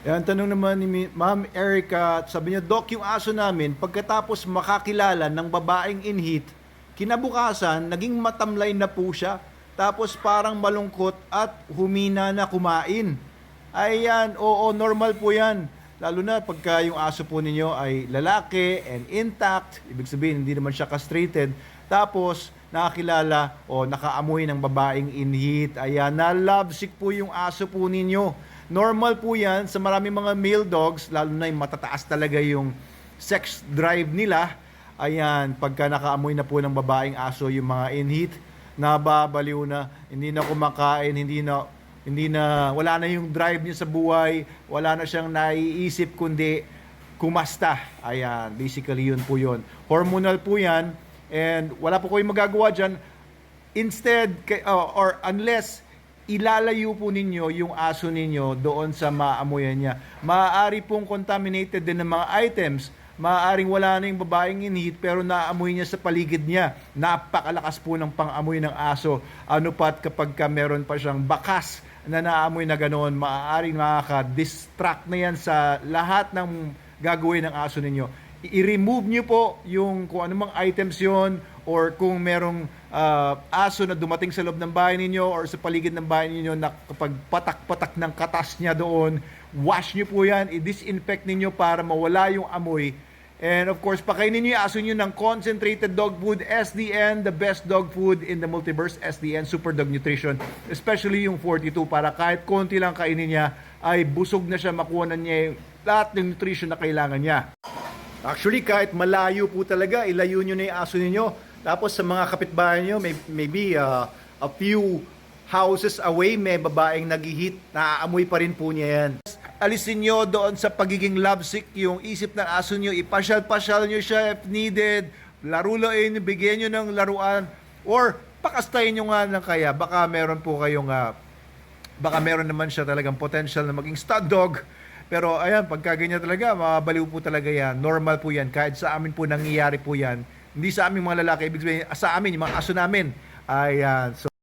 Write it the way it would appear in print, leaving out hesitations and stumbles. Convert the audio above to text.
Yan, tanong naman ni Ma'am Erica, sabi niya, Doc, yung aso namin, pagkatapos makakilala ng babaeng in-heat, kinabukasan, naging matamlay na po siya, tapos parang malungkot at humina na kumain. Ayan, oo, normal po yan. Lalo na pagka yung aso po ninyo ay lalaki and intact, ibig sabihin hindi naman siya castrated, tapos nakakilala o nakaamoy ng babaeng in-heat, ayan, na lovesick po yung aso po ninyo. Normal po yan sa maraming mga male dogs, lalo na yung matataas talaga yung sex drive nila. Ayan, pagka nakaamoy na po ng babaeng aso yung mga in-heat, nababaliw na, hindi na kumakain, wala na yung drive niya sa buhay, wala na siyang naiisip kundi kumasta. Ayan, basically yun po yun. Hormonal po yan, and wala po kayong magagawa dyan. Instead, or unless ilalayo po ninyo yung aso ninyo doon sa maamoyan niya. Maaari pong contaminated din ng mga items. Maaaring wala na yung babaeng in-heat pero naamoy niya sa paligid niya. Napakalakas po ng pang-amoy ng aso. Ano pat kapag meron pa siyang bakas na naamoy na ganoon, maaaring makaka-distract na yan sa lahat ng gagawin ng aso ninyo. I-remove nyo po yung kung anumang items yon, or kung merong aso na dumating sa loob ng bahay ninyo or sa paligid ng bahay ninyo na kapag patak-patak ng katas niya doon, wash nyo po yan, i-disinfect ninyo para mawala yung amoy. And of course, pakainin nyo yung aso nyo ng concentrated dog food, SDN, the best dog food in the multiverse, SDN, Super Dog Nutrition, especially yung 42, para kahit konti lang kainin niya, ay busog na siya, makuha na niya yung lahat ng nutrition na kailangan niya. Actually, kahit malayo po talaga, ilayo nyo na yung aso ninyo. Tapos sa mga kapitbahay nyo, maybe a few houses away, may babaeng nag-hit, naaamoy pa rin po niya yan. Alisin nyo doon sa pagiging lovesick yung isip ng aso nyo, ipasyal-pasyal nyo siya if needed, laro-lain, bigyan nyo ng laruan, or pakastayin nyo nga lang kaya, baka meron po kayong, baka meron naman siya talagang potential na maging stud dog. Pero ayan, pagka ganyan talaga, mabaliw po talaga yan. Normal po yan. Kahit sa amin po nangyayari po yan. Hindi sa aming mga lalaki, ibig sabihin, sa amin, yung mga aso namin. Ayan. So,